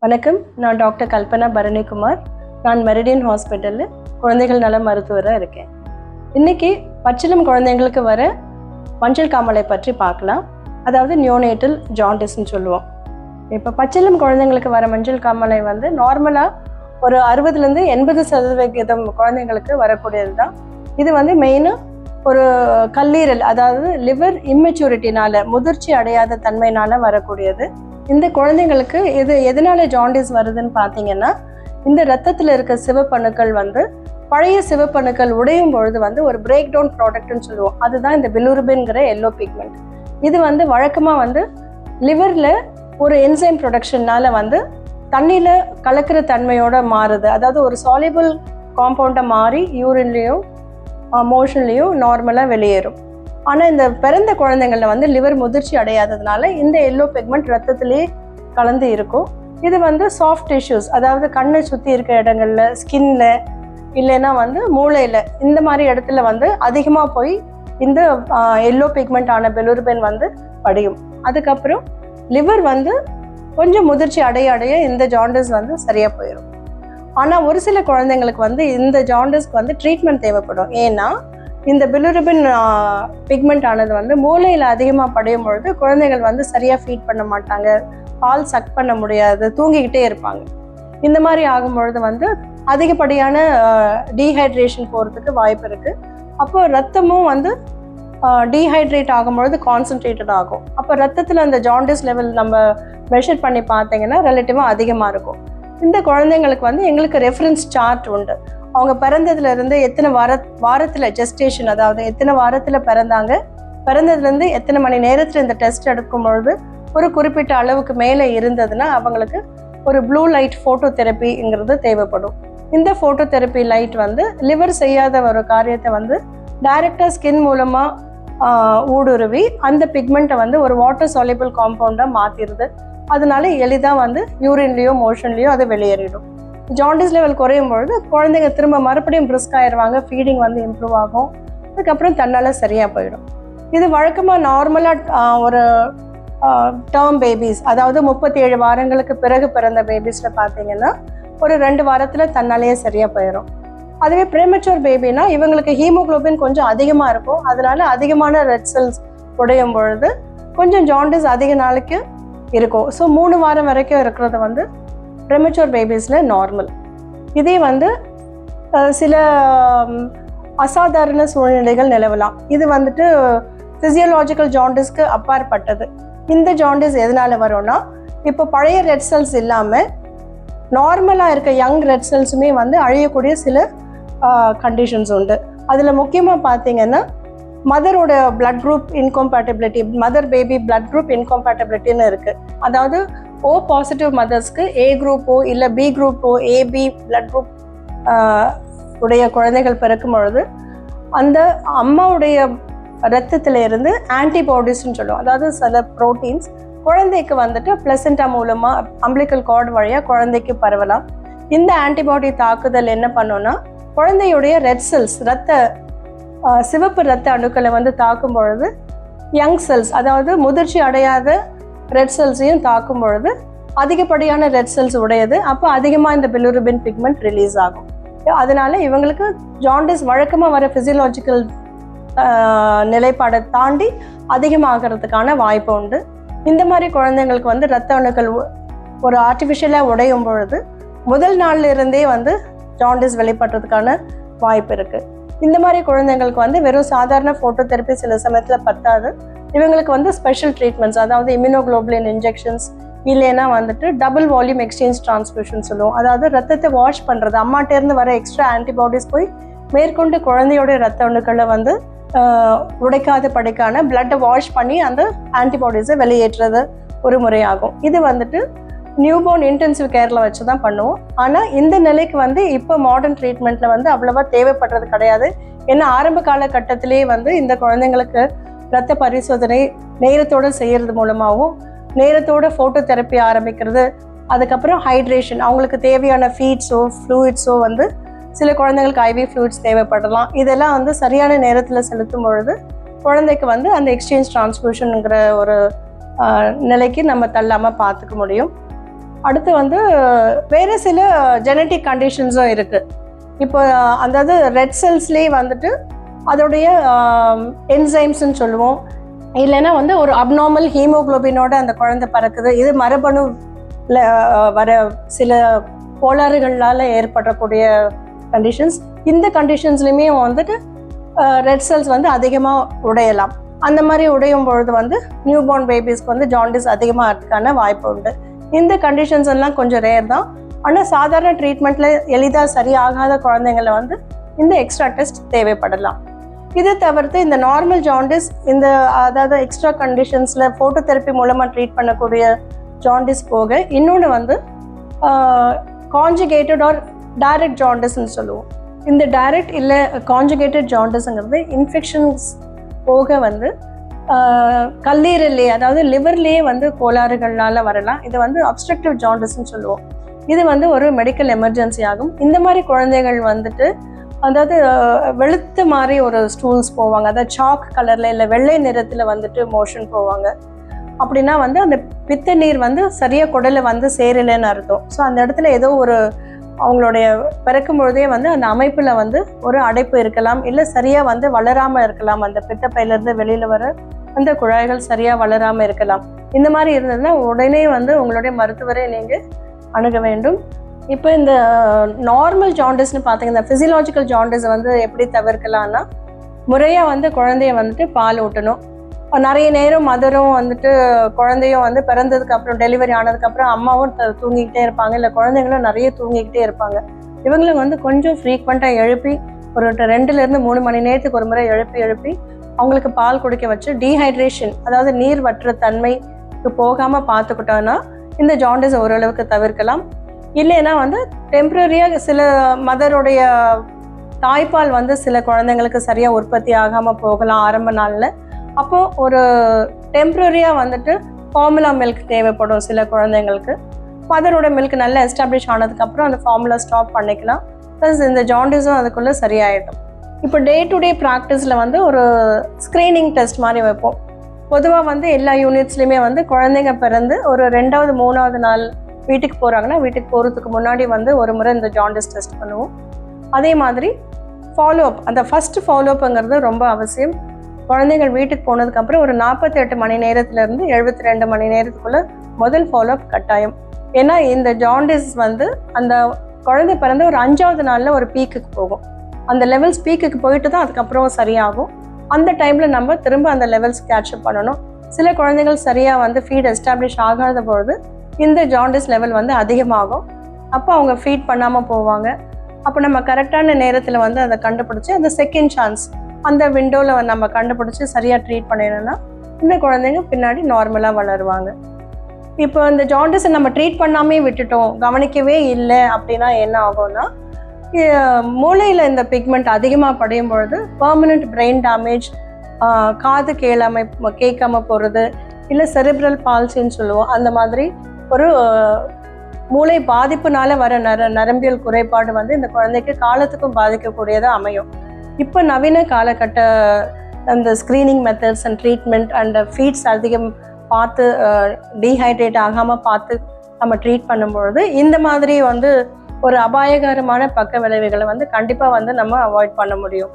வணக்கம். நான் டாக்டர் கல்பனா பரணிக்குமார். நான் மெரிடியன் ஹாஸ்பிட்டலில் குழந்தைகள் நல மருத்துவராக இருக்கேன். இன்றைக்கி பச்சிளம் குழந்தைங்களுக்கு வர மஞ்சள் காமாலை பற்றி பார்க்கலாம். அதாவது நியோனேட்டல் ஜாண்டிஸ்ன்னு சொல்லுவோம். இப்போ பச்சிளம் குழந்தைங்களுக்கு வர மஞ்சள் காமாலை நார்மலாக ஒரு 60-80% குழந்தைங்களுக்கு வரக்கூடியது தான். இது மெயினாக ஒரு கல்லீரல், அதாவது லிவர் இம்மெச்சூரிட்டினால, முதிர்ச்சி அடையாத தன்மையினால் வரக்கூடியது. இந்த குழந்தைங்களுக்கு இது எதனால ஜாண்டிஸ் வருதுன்னு பார்த்தீங்கன்னா, இந்த ரத்தத்தில் இருக்க சிவப்பணுக்கள் பழைய சிவப்பணுக்கள் உடையும் பொழுது ஒரு பிரேக் டவுன் ப்ராடக்ட்னு சொல்லுவோம். அதுதான் இந்த பிலிருபின்கிற எல்லோ பிக்மெண்ட். இது வழக்கமாக லிவரில் ஒரு என்சைம் ப்ரொடக்ஷன்னால தண்ணியில் கலக்கிற தன்மையோட மாறுது. அதாவது ஒரு சாலிபிள் காம்பவுண்டை மாறி யூரின்லேயும் மோஷன்லேயும் நார்மலாக வெளியேறும். ஆனால் இந்த பிறந்த குழந்தைங்களில் லிவர் முதிர்ச்சி அடையாததுனால இந்த எல்லோ பிக்மெண்ட் ரத்தத்திலே கலந்து இருக்கும். இது சாஃப்ட் டிஷ்யூஸ், அதாவது கண்ணை சுற்றி இருக்க இடங்கள்ல, ஸ்கின்ல, இல்லைன்னா மூளையில், இந்த மாதிரி இடத்துல அதிகமாக போய் இந்த எல்லோ பிக்மெண்ட் ஆன பிலிருபின் படியும். அதுக்கப்புறம் லிவர் கொஞ்சம் முதிர்ச்சி அடைய இந்த ஜாண்டிஸ் சரியாக போயிடும். ஆனால் ஒரு சில குழந்தைங்களுக்கு இந்த ஜாண்டிஸ்க்கு ட்ரீட்மெண்ட் தேவைப்படும். ஏன்னா இந்த பிலிருபின் பிக்மெண்ட் ஆனது மூளையில் அதிகமாக படையும் பொழுது குழந்தைகள் சரியாக ஃபீட் பண்ண மாட்டாங்க, பால் சக் பண்ண முடியாது, தூங்கிக்கிட்டே இருப்பாங்க. இந்த மாதிரி ஆகும்பொழுது அதிகப்படியான டீஹைட்ரேஷன் போகிறதுக்கு வாய்ப்பு இருக்குது. அப்போ ரத்தமும் டீஹைட்ரேட் ஆகும்பொழுது கான்சன்ட்ரேட்டட் ஆகும். அப்போ ரத்தத்தில் அந்த ஜாண்டிஸ் லெவல் நம்ம மெஷர் பண்ணி பார்த்தீங்கன்னா ரிலேட்டிவாக அதிகமாக இருக்கும். இந்த குழந்தைங்களுக்கு எங்களுக்கு ரெஃபரன்ஸ் சார்ட் உண்டு. அவங்க பிறந்ததுலேருந்து எத்தனை வாரத்தில் ஜெஸ்டேஷன், அதாவது எத்தனை வாரத்தில் பிறந்தாங்க, பிறந்ததுலேருந்து எத்தனை மணி நேரத்தில் இந்த டெஸ்ட் எடுக்கும் பொழுது ஒரு குறிப்பிட்ட அளவுக்கு மேலே இருந்ததுன்னா அவங்களுக்கு ஒரு ப்ளூ லைட் ஃபோட்டோ தெரப்பிங்கிறது தேவைப்படும். இந்த ஃபோட்டோ தெரப்பி லைட் லிவர் செய்யாத ஒரு காரியத்தை டைரெக்டாக ஸ்கின் மூலமாக ஊடுருவி அந்த பிக்மெண்ட்டை ஒரு வாட்டர் சாலிபிள் காம்பவுண்டாக மாற்றிடுது. அதனால எளிதாக யூரின்லேயோ மோஷன்லேயோ அது வெளியேறிடும். ஜாண்டிஸ் லெவல் குறையும் பொழுது குழந்தைங்க திரும்ப மறுபடியும் பிரிஸ்க் ஆயிடுவாங்க, ஃபீடிங் இம்ப்ரூவ் ஆகும், அதுக்கப்புறம் தன்னால் சரியாக போயிடும். இது வழக்கமாக நார்மலாக ஒரு டேர்ம் பேபிஸ், அதாவது 37 வாரங்களுக்கு பிறகு பிறந்த பேபிஸில் பார்த்தீங்கன்னா ஒரு 2 வாரத்தில் தன்னாலேயே சரியாக போயிடும். அதுவே ப்ரீமெச்சூர் பேபினா இவங்களுக்கு ஹீமோக்ளோபின் கொஞ்சம் அதிகமாக இருக்கும். அதனால அதிகமான ரெட் செல்ஸ் உடையும் பொழுது கொஞ்சம் ஜாண்டிஸ் அதிக நாளைக்கு இருக்கும். ஸோ 3 வாரம் வரைக்கும் இருக்கிறது ப்ரெமெச்சூர் பேபிஸில் நார்மல். இதே சில அசாதாரண சூழ்நிலைகள் நிலவலாம். இது ஃபிசியலாஜிக்கல் ஜாண்டிஸ்க்கு அப்பாற்பட்டது. இந்த ஜாண்டிஸ் எதனால வரும்னா, இப்போ பழைய ரெட் செல்ஸ் இல்லாமல் நார்மலாக இருக்க யங் ரெட் செல்ஸுமே அழியக்கூடிய சில கண்டிஷன்ஸ் உண்டு. அதில் முக்கியமாக பார்த்தீங்கன்னா மதரோட blood group incompatibility, mother baby blood group இன்கம்பேட்டபிலிட்டின்னு இருக்குது. அதாவது ஓ பாசிட்டிவ் மதர்ஸ்க்கு ஏ குரூப்போ இல்லை பி குரூப்போ, ஏபி பிளட் குரூப் உடைய குழந்தைகள் பிறக்கும் பொழுது அந்த அம்மாவுடைய ரத்தத்தில் இருந்து ஆன்டிபாடிஸ்ன்னு சொல்லுவோம். அதாவது சில ப்ரோட்டீன்ஸ் குழந்தைக்கு பிளசண்டா மூலமாக அம்பிளிக்கல் கார்டு வழியாக குழந்தைக்கு பரவலாம். இந்த ஆன்டிபாடி தாக்குதல் என்ன பண்ணுன்னா, குழந்தையுடைய ரெட் செல்ஸ், சிவப்பு ரத்த அணுக்களை தாக்கும் பொழுது யங் செல்ஸ், அதாவது முதிர்ச்சி அடையாத ரெட் செல்ஸையும் தாக்கும் பொழுது அதிகப்படியான ரெட் செல்ஸ் உடையது. அப்போ அதிகமாக இந்த பிலிருபின் பிக்மெண்ட் ரிலீஸ் ஆகும். அதனால இவங்களுக்கு ஜாண்டிஸ் வழக்கமாக வர ஃபிசியலாஜிக்கல் நிலைப்பாடை தாண்டி அதிகமாகிறதுக்கான வாய்ப்பு உண்டு. இந்த மாதிரி குழந்தைங்களுக்கு ரத்த அணுக்கள் ஒரு ஆர்டிஃபிஷியலாக உடையும் பொழுது முதல் நாள்ல இருந்தே ஜாண்டிஸ் வெளிப்படுறதுக்கான வாய்ப்பு இருக்குது. இந்த மாதிரி குழந்தைங்களுக்கு வெறும் சாதாரண ஃபோட்டோ தெரப்பி சில சமயத்தில் பத்தாது. இவங்களுக்கு ஸ்பெஷல் ட்ரீட்மெண்ட்ஸ், அதாவது இம்யூனோகுளோபுலின் இன்ஜெக்ஷன்ஸ், இல்லைன்னா டபுள் வால்யூம் எக்ஸ்சேஞ்ச் டிரான்ஸ்ஃபியூஷன் சொல்லுவோம். அதாவது ரத்தத்தை வாஷ் பண்ணுறது, அம்மாட்டேருந்து வர எக்ஸ்ட்ரா ஆன்டிபாடிஸ் போய் மேற்கொண்டு குழந்தையோட ரத்த அணுக்களை உடைக்காத படிக்கான பிளட்டை வாஷ் பண்ணி அந்த ஆன்டிபாடிஸை வெளியேற்றுறது ஒரு முறையாகும். இது நியூபோர்ன் இன்டென்சிவ் கேரில் வச்சு தான் பண்ணுவோம். ஆனால் இந்த நிலைக்கு இப்போ மாடர்ன் ட்ரீட்மெண்ட்டில் அவ்வளோவா தேவைப்படுறது கிடையாது. ஏன்னா ஆரம்ப காலகட்டத்திலே இந்த குழந்தைங்களுக்கு ரத்த பரிசோதனை நேரத்தோடு செய்கிறது மூலமாகவும், நேரத்தோட ஃபோட்டோ தெரப்பி ஆரம்பிக்கிறது, அதுக்கப்புறம் ஹைட்ரேஷன், அவங்களுக்கு தேவையான ஃபீட்ஸோ ஃப்ளூயிட்ஸோ சில குழந்தைங்களுக்கு ஐவி ஃப்ளூயிட்ஸ் தேவைப்படலாம். இதெல்லாம் சரியான நேரத்தில் செலுத்தும் பொழுது குழந்தைக்கு அந்த எக்ஸ்சேஞ்ச் டிரான்ஸ்ஃபியூஷனுங்கிற ஒரு நிலைக்கு நம்ம தள்ளாமல் பார்த்துக்க முடியும். அடுத்து வந்து வேறு சில ஜெனட்டிக் கண்டிஷன்ஸும் இருக்குது. இப்போ அதாவது ரெட் செல்ஸ்லேயே வந்துட்டு அதோடைய என்சைம்ஸ்ன்னு சொல்லுவோம், இல்லைன்னா வந்து ஒரு அப்நார்மல் ஹீமோகுளோபினோட அந்த குழந்தை பிறக்குது. இது மரபணுவில் வர சில கோளாறுகளால் ஏற்படக்கூடிய கண்டிஷன்ஸ். இந்த கண்டிஷன்ஸ்லையுமே வந்துட்டு ரெட் செல்ஸ் வந்து அதிகமாக உடையலாம். அந்த மாதிரி உடையும் பொழுது வந்து நியூ பார்ன் பேபிஸ்க்கு வந்து ஜாண்டிஸ் அதிகமாக இருக்கிறதுக்கான வாய்ப்பு உண்டு. இந்த கண்டிஷன்ஸ் எல்லாம் கொஞ்சம் ரேர் தான். ஆனால் சாதாரண ட்ரீட்மெண்ட்டில் எளிதாக சரியாகாத குழந்தைங்களை வந்து இந்த எக்ஸ்ட்ரா டெஸ்ட் தேவைப்படலாம். இது தவிர்த்து இந்த நார்மல் ஜாண்டிஸ், இந்த அதாவது எக்ஸ்ட்ரா கண்டிஷன்ஸில் ஃபோட்டோதெரப்பி மூலமாக ட்ரீட் பண்ணக்கூடிய ஜாண்டிஸ் போக இன்னொன்று வந்து கான்ஜுகேட்டட் ஆர் டைரக்ட் ஜாண்டிஸ்ன்னு சொல்லுவோம். இந்த டைரக்ட் இல்லை கான்ஜுகேட்டட் ஜாண்டிஸுங்கிறது இன்ஃபெக்ஷன்ஸ் போக வந்து கல்லீரல்லே அதாவது லிவர்லேயே வந்து கோளாறுகள்னால வரலாம். இது வந்து அப்ஸ்ட்ரக்டிவ் ஜாண்டிஸ்ன்னு சொல்லுவோம். இது வந்து ஒரு மெடிக்கல் எமர்ஜென்சி ஆகும். இந்த மாதிரி குழந்தைகள் வந்துட்டு அதாவது வெளுத்த மாதிரி ஒரு ஸ்டூல்ஸ் போவாங்க, அதாவது சாக் கலரில் இல்லை வெள்ளை நிறத்தில் வந்துட்டு மோஷன் போவாங்க. அப்படின்னா வந்து அந்த பித்த நீர் வந்து சரியாக குடலை வந்து சேரலைன்னு அர்த்தம். ஸோ அந்த இடத்துல ஏதோ ஒரு அவங்களுடைய பிறக்கும் பொழுதே வந்து அந்த அமைப்பில் வந்து ஒரு அடைப்பு இருக்கலாம், இல்லை சரியாக வந்து வளராமல் இருக்கலாம். அந்த பித்தப்பையிலேருந்து வெளியில் வர அந்த குழாய்கள் சரியாக வளராமல் இருக்கலாம். இந்த மாதிரி இருந்ததுன்னா உடனே வந்து உங்களுடைய மருத்துவரை நீங்கள் அணுக வேண்டும். இப்போ இந்த நார்மல் ஜாண்டிஸ்ன்னு பார்த்தீங்கன்னா ஃபிசியலாஜிக்கல் ஜாண்டிஸ் வந்து எப்படி தவிர்க்கலாம்னா, முறையாக வந்து குழந்தைய வந்துட்டு பால் ஊட்டணும். நிறைய நேரம் மதரும் வந்துட்டு குழந்தையும் வந்து பிறந்ததுக்கு அப்புறம் டெலிவரி ஆனதுக்கப்புறம் அம்மாவும் தூங்கிக்கிட்டே இருப்பாங்க, இல்லை குழந்தைங்களும் நிறைய தூங்கிக்கிட்டே இருப்பாங்க. இவங்களை வந்து கொஞ்சம் ஃப்ரீக்வெண்ட்டாக எழுப்பி ஒரு 2லேருந்து 3 மணி நேரத்துக்கு ஒரு முறை எழுப்பி அவங்களுக்கு பால் குடிக்க வச்சு டீஹைட்ரேஷன், அதாவது நீர் வற்ற தன்மைக்கு போகாமல் பார்த்துக்கிட்டோன்னா இந்த ஜாண்டிஸ் ஓரளவுக்கு தவிர்க்கலாம். இல்லைன்னா வந்து டெம்ப்ரரியாக சில மதருடைய தாய்ப்பால் வந்து சில குழந்தைங்களுக்கு சரியாக உற்பத்தி ஆகாமல் போகலாம் ஆரம்ப நாளில். அப்போது ஒரு டெம்ப்ரரியாக வந்துட்டு ஃபார்முலா மில்க் தேவைப்படும் சில குழந்தைங்களுக்கு. மதரோட மில்க் நல்லா எஸ்டாப்ளிஷ் ஆனதுக்கப்புறம் அந்த ஃபார்முலா ஸ்டாப் பண்ணிக்கலாம். ப்ளஸ் இந்த ஜாண்டிஸும் அதுக்குள்ளே சரியாயிடும். இப்போ டே டு டே ப்ராக்டிஸில் வந்து ஒரு ஸ்க்ரீனிங் டெஸ்ட் மாதிரி வைப்போம். பொதுவாக வந்து எல்லா யூனிட்ஸ்லையுமே வந்து குழந்தைங்க பிறந்து ஒரு 2வது 3வது நாள் வீட்டுக்கு போகிறாங்கன்னா வீட்டுக்கு போகிறதுக்கு முன்னாடி வந்து ஒரு முறை இந்த ஜாண்டிஸ் டெஸ்ட் பண்ணுவோம். அதே மாதிரி ஃபாலோஅப், அந்த ஃபஸ்ட்டு ஃபாலோஅப்புங்கிறது ரொம்ப அவசியம். குழந்தைகள் வீட்டுக்கு போனதுக்கப்புறம் ஒரு 48 மணி நேரத்துலேருந்து 72 மணி நேரத்துக்குள்ளே முதல் ஃபாலோஅப் கட்டாயம். ஏன்னா இந்த ஜாண்டிஸ் வந்து அந்த குழந்தை பிறந்த ஒரு 5வது நாளில் ஒரு பீக்குக்கு போகும். அந்த லெவல்ஸ் பீக்குக்கு போயிட்டு தான் அதுக்கப்புறம் சரியாகும். அந்த டைமில் நம்ம திரும்ப அந்த லெவல்ஸ் கேட்சப் பண்ணணும். சில குழந்தைகள் சரியாக வந்து ஃபீட் எஸ்டாப்ளிஷ் ஆகாத பொழுது இந்த ஜாண்டிஸ் லெவல் வந்து அதிகமாகும். அப்போ அவங்க ஃபீட் பண்ணாமல் போவாங்க. அப்போ நம்ம கரெக்டான நேரத்தில் வந்து அதை கண்டுபிடிச்சி அந்த செகண்ட் சான்ஸ் அந்த விண்டோவில் நம்ம கண்டுபிடிச்சி சரியாக ட்ரீட் பண்ணிடணும்னா இந்த குழந்தைங்க பின்னாடி நார்மலாக வளருவாங்க. இப்போ இந்த ஜாண்டிஸை நம்ம ட்ரீட் பண்ணாமே விட்டுட்டோம், கவனிக்கவே இல்லை அப்படின்னா என்ன ஆகும்னா, மூளையில் இந்த பிக்மெண்ட் அதிகமாக படியும் பொழுது பெர்மனண்ட் பிரெயின் டேமேஜ், காது கேட்காம போகிறது, இல்லை செரிப்ரல் பால்சின்னு சொல்லுவோம், அந்த மாதிரி ஒரு மூளை பாதிப்புனால வர நரம்பியல் குறைபாடு வந்து இந்த குழந்தைக்கு காலத்துக்கும் பாதிக்கக்கூடியதாக அமையும். இப்போ நவீன காலகட்ட அந்த screening methods and treatment and feeds அதிகம் பார்த்து டீஹைட்ரேட் ஆகாமல் பார்த்து நம்ம ட்ரீட் பண்ணும்பொழுது இந்த மாதிரி வந்து ஒரு அபாயகரமான பக்க விளைவுகளை வந்து கண்டிப்பாக வந்து நம்ம அவாய்ட் பண்ண முடியும்.